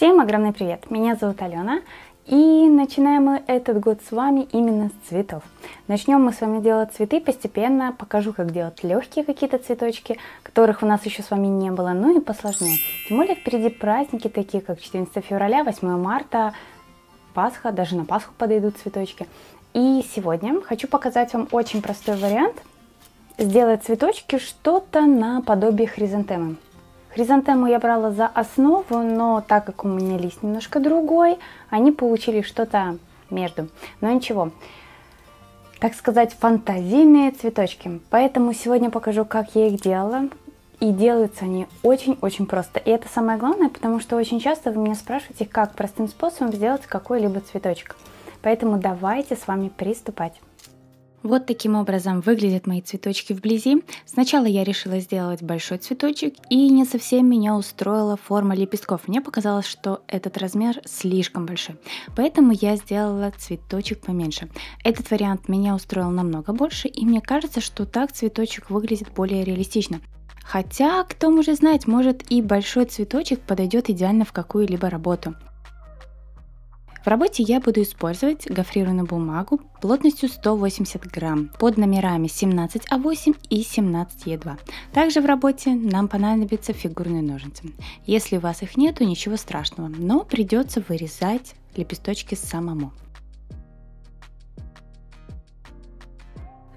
Всем огромный привет! Меня зовут Алена, и начинаем мы этот год с вами именно с цветов. Начнем мы с вами делать цветы постепенно, покажу, как делать легкие какие-то цветочки, которых у нас еще с вами не было, ну и посложнее. Тем более впереди праздники, такие как 14 февраля, 8 марта, Пасха, даже на Пасху подойдут цветочки. И сегодня хочу показать вам очень простой вариант сделать цветочки что-то наподобие хризантемы. Хризантему я брала за основу, но так как у меня лист немножко другой, они получили что-то между. Но ничего, так сказать, фантазийные цветочки. Поэтому сегодня покажу, как я их делала. И делаются они очень-очень просто. И это самое главное, потому что очень часто вы меня спрашиваете, как простым способом сделать какой-либо цветочек. Поэтому давайте с вами приступать. Вот таким образом выглядят мои цветочки вблизи. Сначала я решила сделать большой цветочек, и не совсем меня устроила форма лепестков. Мне показалось, что этот размер слишком большой, поэтому я сделала цветочек поменьше. Этот вариант меня устроил намного больше, и мне кажется, что так цветочек выглядит более реалистично. Хотя, кто может знать, может и большой цветочек подойдет идеально в какую-либо работу. В работе я буду использовать гофрированную бумагу плотностью 180 грамм под номерами 17А8 и 17Е2. Также в работе нам понадобятся фигурные ножницы. Если у вас их нету, ничего страшного, но придется вырезать лепесточки самому.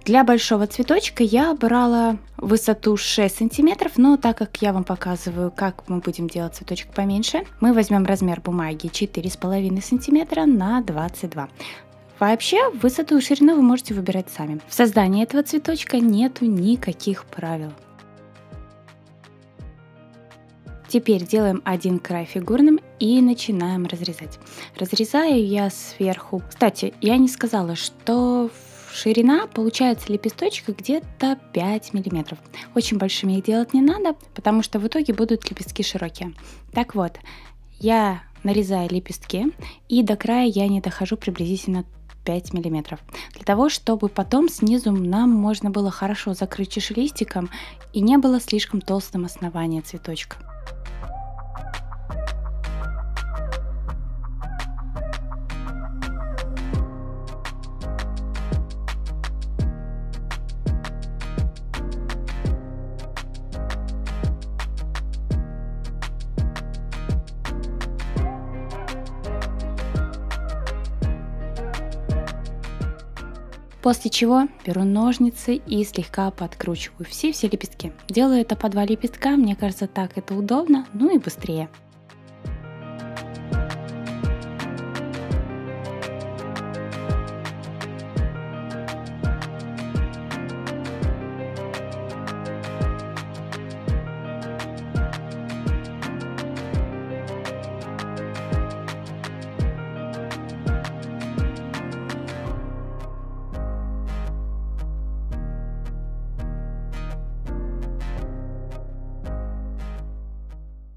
Для большого цветочка я брала высоту 6 сантиметров, но так как я вам показываю, как мы будем делать цветочек поменьше, мы возьмем размер бумаги 4,5 сантиметра на 22. Вообще, высоту и ширину вы можете выбирать сами. В создании этого цветочка нету никаких правил. Теперь делаем один край фигурным и начинаем разрезать. Разрезаю я сверху. Кстати, я не сказала, что ширина получается лепесточка где-то 5 мм. Очень большими их делать не надо, потому что в итоге будут лепестки широкие. Так вот, я нарезаю лепестки, и до края я не дохожу приблизительно 5 мм. Для того, чтобы потом снизу нам можно было хорошо закрыть чашелистиком и не было слишком толстым основание цветочка. После чего беру ножницы и слегка подкручиваю все лепестки. Делаю это по 2 лепестка, мне кажется, так это удобно, ну и быстрее.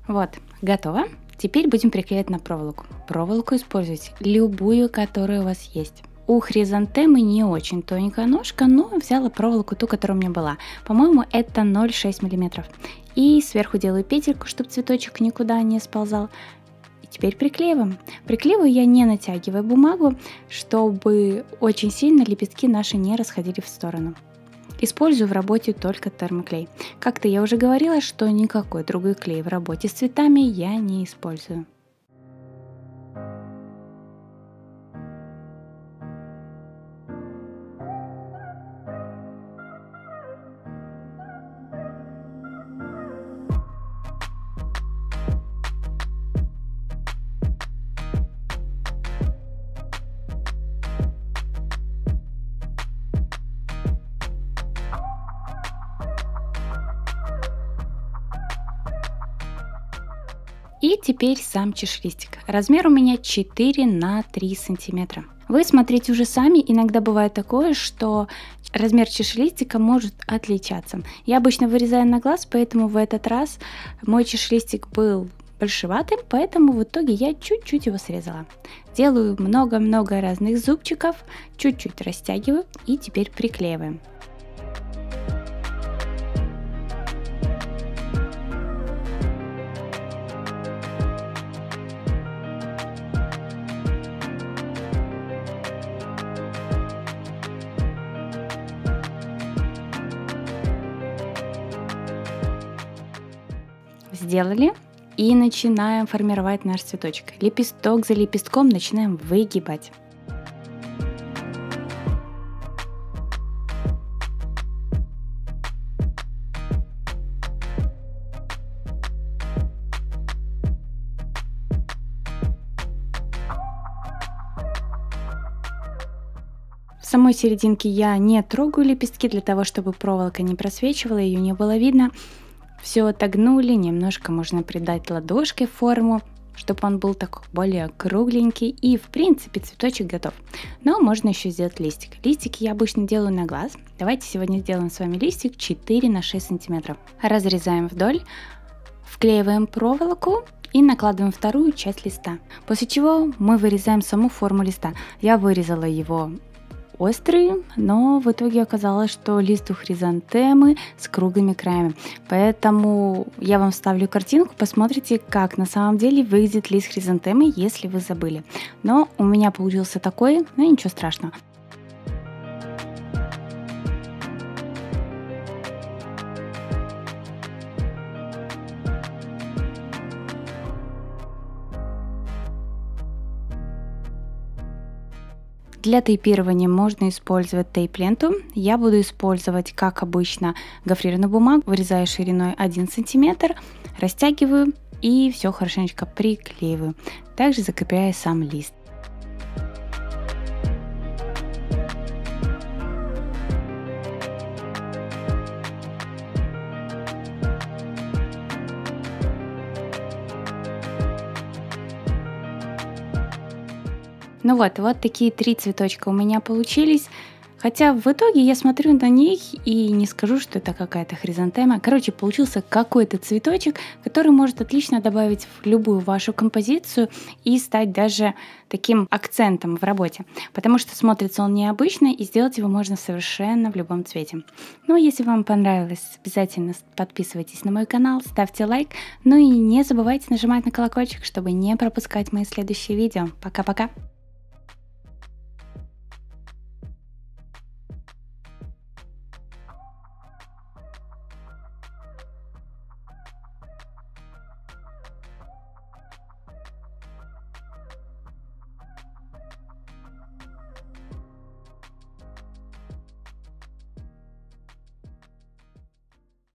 Вот, готово. Теперь будем приклеивать на проволоку. Проволоку используйте любую, которая у вас есть. У хризантемы не очень тоненькая ножка, но взяла проволоку ту, которая у меня была. По-моему, это 0,6 мм. И сверху делаю петельку, чтобы цветочек никуда не сползал. И теперь приклеиваем. Приклеиваю я не натягивая бумагу, чтобы очень сильно лепестки наши не расходили в сторону. Использую в работе только термоклей. Как-то я уже говорила, что никакой другой клей в работе с цветами я не использую. И теперь сам чашелистик. Размер у меня 4 на 3 сантиметра. Вы смотрите уже сами, иногда бывает такое, что размер чашелистика может отличаться. Я обычно вырезаю на глаз, поэтому в этот раз мой чашелистик был большеватым, поэтому в итоге я чуть-чуть его срезала. Делаю много-много разных зубчиков, чуть-чуть растягиваю и теперь приклеиваем. сделали. И начинаем формировать наш цветочек. Лепесток за лепестком начинаем выгибать. В самой серединке я не трогаю лепестки для того, чтобы проволока не просвечивала, ее не было видно. Все отогнули, немножко можно придать ладошкой форму, чтобы он был такой более кругленький. И в принципе цветочек готов. Но можно еще сделать листик. Листики я обычно делаю на глаз. Давайте сегодня сделаем с вами листик 4 на 6 сантиметров. Разрезаем вдоль, вклеиваем проволоку и накладываем вторую часть листа. После чего мы вырезаем саму форму листа. Я вырезала его острый, но в итоге оказалось, что лист у хризантемы с круглыми краями. Поэтому я вам вставлю картинку, посмотрите, как на самом деле выглядит лист хризантемы, если вы забыли. Но у меня получился такой, но ничего страшного. Для тейпирования можно использовать тейп-ленту. Я буду использовать, как обычно, гофрированную бумагу. Вырезаю шириной 1 см, растягиваю и все хорошенечко приклеиваю. Также закрепляю сам лист. Ну вот такие 3 цветочка у меня получились. Хотя в итоге я смотрю на них и не скажу, что это какая-то хризантема. Короче, получился какой-то цветочек, который может отлично добавить в любую вашу композицию и стать даже таким акцентом в работе. Потому что смотрится он необычно и сделать его можно совершенно в любом цвете. Ну а если вам понравилось, обязательно подписывайтесь на мой канал, ставьте лайк. Ну и не забывайте нажимать на колокольчик, чтобы не пропускать мои следующие видео. Пока-пока!